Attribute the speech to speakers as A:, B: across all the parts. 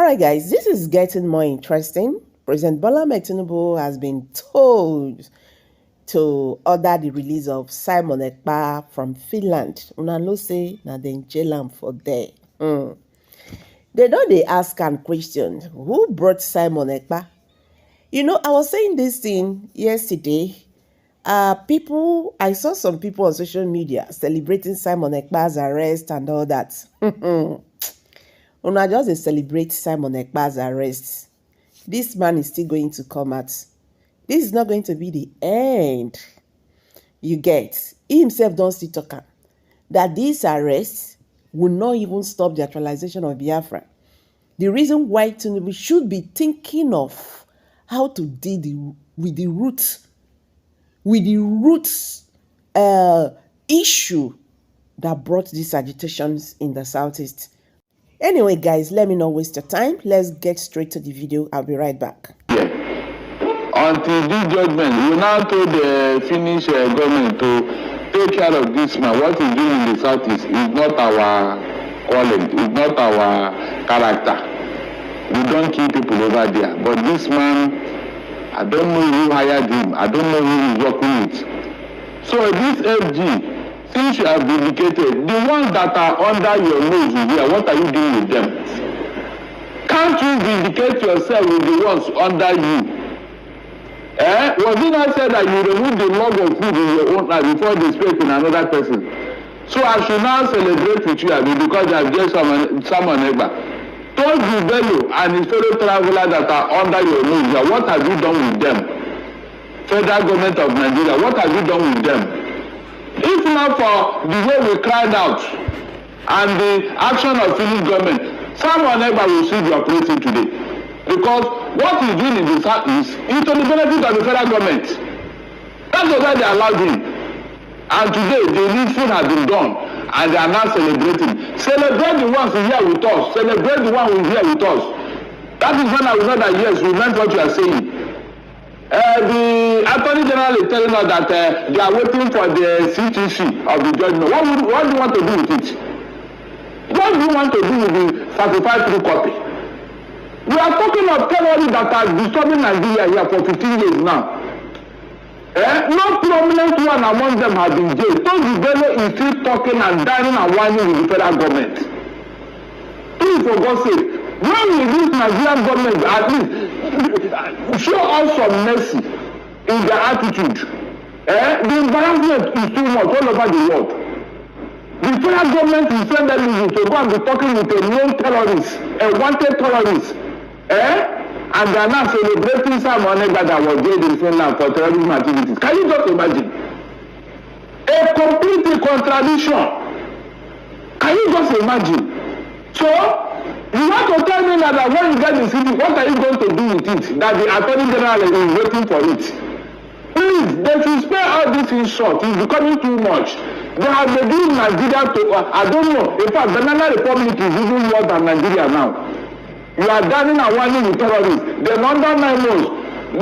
A: All right, guys, this is getting more interesting. President Bola Ahmed Tinubu has been told to order the release of Simon Ekpa from Finland. Una know say na dem jail am for there. They know they ask and question who brought Simon Ekpa. You know, I was saying this thing yesterday. I saw some people on social media celebrating Simon Ekpa's arrest and all that. Una just dey celebrate Simon Ekpa's arrest. This man is still going to come out. This is not going to be the end. You get. He himself don't still talk am that this arrest will not even stop the actualization of Biafra. The reason why Tinubu should be thinking of how to deal with the roots issue that brought these agitations in the southeast. Anyway, guys, let me not waste your time. Let's get straight to the video. I'll be right back.
B: Yeah. Until this judgment, we now told the Finnish government to take care of this man. What he's doing in the southeast is not our calling, it's not our character. We don't kill people over there. But this man, I don't know who hired him. I don't know who he's working with. So this FG, since you have vindicated, the ones that are under your nose here, what are you doing with them? Can't you vindicate yourself with the ones under you? Was it not said that you remove the log of food in your own life before they speak in another person? So I should now celebrate with you, because I have just someone neighbor. Told you Bello and his fellow travelers that are under your nose here, what have you done with them? Federal government of Nigeria, what have you done with them? If not for the way we cried out and the action of Finnish government, someone ever will see the operation today. Because what he's doing in the southeast is to the benefit of the federal government. That's why they allowed him. And today the needful has been done and they are now celebrating. Celebrate the ones who are here with us. Celebrate the one who is here with us. That is when I will know that yes, we meant what you are saying. The Attorney General is telling us that they are waiting for the CTC of the judgment. What do you want to do with it? What do you want to do with the certified true copy? We are talking of terrorists that are disturbing Nigeria here for 15 years now. No prominent one among them has been jailed. Toby Bello is still talking and dining and whining with the federal government. Please, for God's sake, when will this Nigerian government at least show us some mercy in their attitude? The embarrassment is too much all over the world. The federal government will send them to go and be talking with a known terrorist, a wanted terrorist. And they are now celebrating someone that was jailed in Finland for terrorism activities. Can you just imagine? A complete contradiction. Can you just imagine? So, you want to tell me that when you get the city, what are you going to do with it? That the Attorney General is waiting for it. Please, they should spare all this in short. It's becoming too much. They have reduced Nigeria to, I don't know. In fact, Banana Republic is even worse than Nigeria now. You are dining and whining with terrorists. The under 9 months,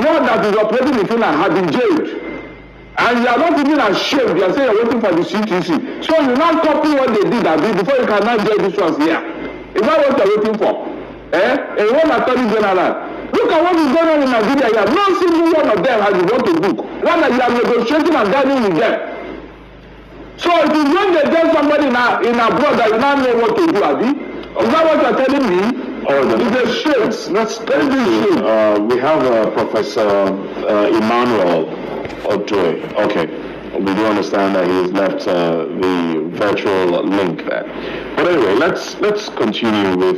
B: one that is operating in Finland has been jailed. And you are not even ashamed. You are saying you are waiting for the CTC. So you now copy what they did before you can now jail this ones here. Is that what you are waiting for? A one Attorney General. Look at what is going on in Nigeria here. No single one of them has been want to book. One that you are negotiating and dining with them. So it is when they tell somebody in abroad that you now know what to do, Abi. Is that what you are telling me? It's a shame.
C: Let's we have Professor Emmanuel Ojoy. Okay. We do understand that he's left the virtual link there. But anyway, let's continue with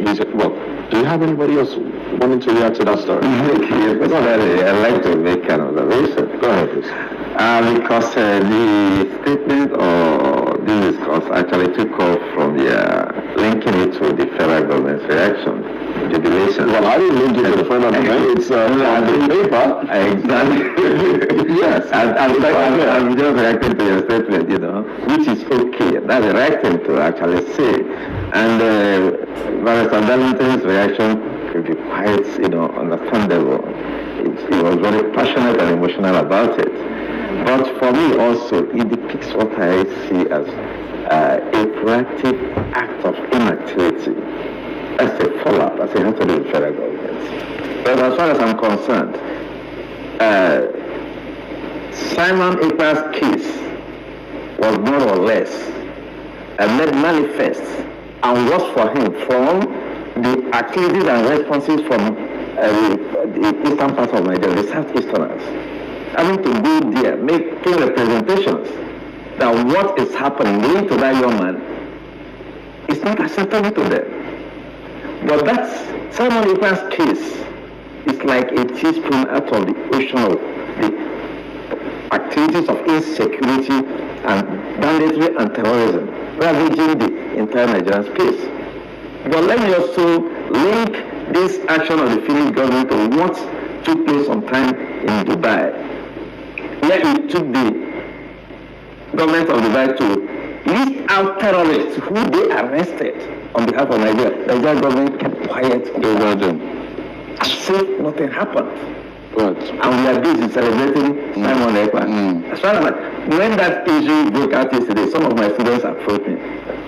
C: these. Well, do you have anybody else wanting to react to that story?
D: I'd like to make an observation.
C: Go ahead, please.
D: Because the statement or this discourse actually took off from linking it to the federal government's reaction, jubilation.
C: Well, I didn't link it to the federal government. It's on the paper.
D: Exactly. Yes. I'm just reacting to your statement, which is okay. That's the right thing to actually say. And Barrister Darlington's reaction could be quite, understandable. He was very passionate and emotional about it. But for me also, it depicts what I see as a proactive act of inactivity as a follow-up, as it has to do with federal government. But as far as I'm concerned, Simon Ekpa's case was more or less made manifest and was for him from the activities and responses from the eastern part of Nigeria, the southeasterners. Having to go there, making representations that what is happening linked to that young man is not acceptable to them. But that's Simon Ekpa's case is like a teaspoon out of the ocean of the activities of insecurity and banditry and terrorism ravaging the entire Nigerian space. But let me also link this action of the Finnish government to what took place sometime in Dubai, where it took the government of Dubai to list out terrorists who they arrested on behalf of Nigeria. The Nigerian government kept quiet over them, as if nothing happened.
B: Right.
D: And we are busy celebrating Simon Ekpa. As far as when that issue broke out yesterday, some of my students approached me.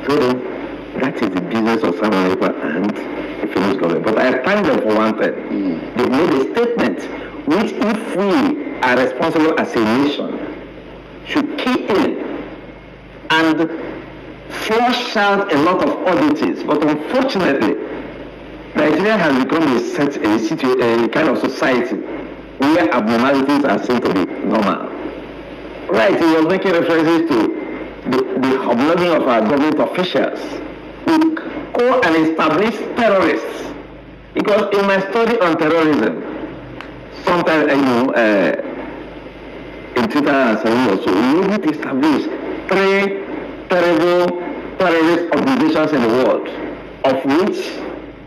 D: So that is the business of Simon Ekpa and the Finnish government. But I thank them for one thing. They made a statement which, if we are responsible as a nation, should key in and flush out a lot of oddities. But unfortunately, Nigeria has become a kind of society where abnormalities are seen to be normal. Right, he was making references to the hobnobbing of our government officials who go and establish terrorists. Because in my study on terrorism, sometimes, in 2007 or so, we need to establish 3 terrible terrorist organizations in the world, of which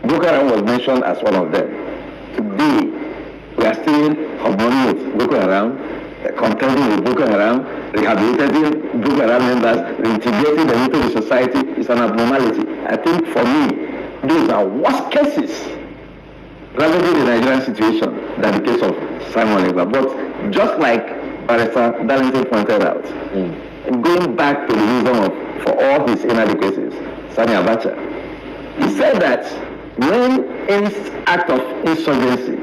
D: Boko Haram was mentioned as one of them. Today, we are still hobnobbing with Boko Haram, contending with Boko Haram, rehabilitating Boko Haram members, reintegrating them into the society is an abnormality. I think for me, those are worse cases ravaging the Nigerian situation than the case of Simon Ekpa. But just like Barrister Darlington pointed out, going back to the reason for all his inadequacies, Sani Abacha, he said that when any act of insurgency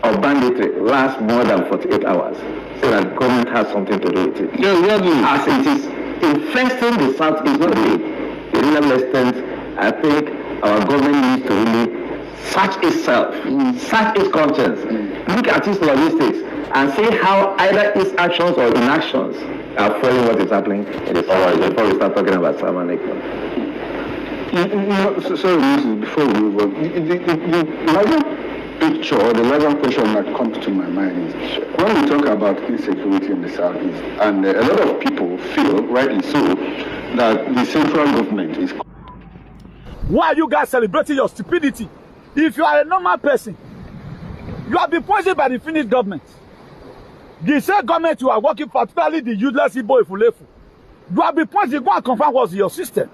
D: or banditry lasts more than 48 hours, so that government has something to do with it. As it is infesting the southeast of the regional extent, I think our government needs to really search itself, search its conscience, look at its logistics, and see how either its actions or inactions are following what is happening in the south before we start talking about Simon Ekpa.
E: Sorry, Mrs. Before we move on, the larger picture or the larger question that comes to my mind is when we talk about insecurity in the southeast, and a lot of people feel, rightly so, that the central government is.
F: Why are you guys celebrating your stupidity? If you are a normal person, you have been poisoned by the Finnish government. The same government you are working, particularly the useless Igbo Ifulefu. You have been poisoned. Go and confirm what's your system.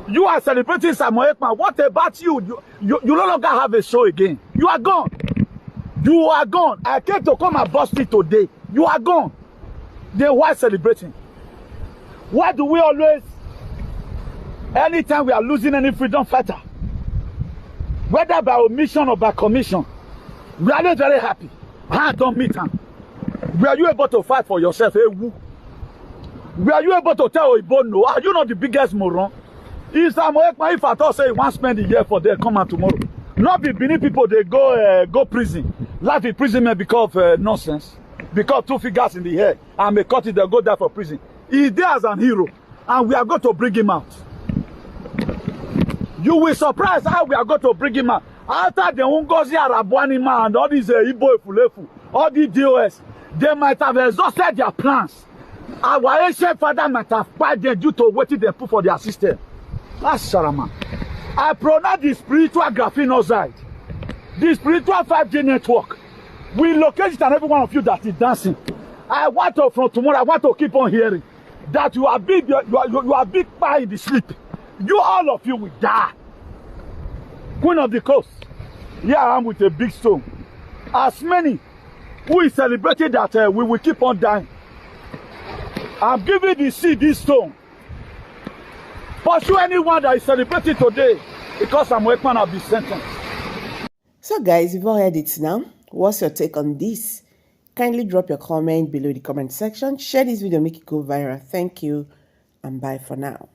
F: You are celebrating Simon Ekpa. What about you? You no longer have a show again. You are gone. You are gone. I came to come and bust it today. You are gone. Then why celebrating? Why do we always, anytime we are losing any freedom fighter, whether by omission or by commission, we are not very happy. I don't meet him. Were you able to fight for yourself? Were you able to tell Oibo no? Are you not the biggest moron? If I thought say he want spend a year for them, come out tomorrow. Not be Benin people, they go prison. Life imprisonment because of nonsense. Because 2 fingers in the hair and may cut it, they'll go there for prison. He's there as an hero, and we are going to bring him out. You will surprise how we are going to bring him out. After the Ungozi Arabuani man and all these Igbo Ifulefu, all these DOS, they might have exhausted their plans. Our ancient father might have fired them due to what they put for their system. That's Sharama. I pronounce the spiritual graphene side, the spiritual 5G network. We locate it and every one of you that is dancing. I want to, from tomorrow, I want to keep on hearing that you are big, you are big pie in the sleep. You, all of you will die. Queen of the coast. Here I am with a big stone. As many who is celebrating that we will keep on dying. I'm giving the seed this stone. Pursue anyone that is celebrating today because Samuel Ekpa will be sentenced.
A: So guys, you've all heard it now. What's your take on this? Kindly drop your comment below the comment section. Share this video, make it go viral. Thank you and bye for now.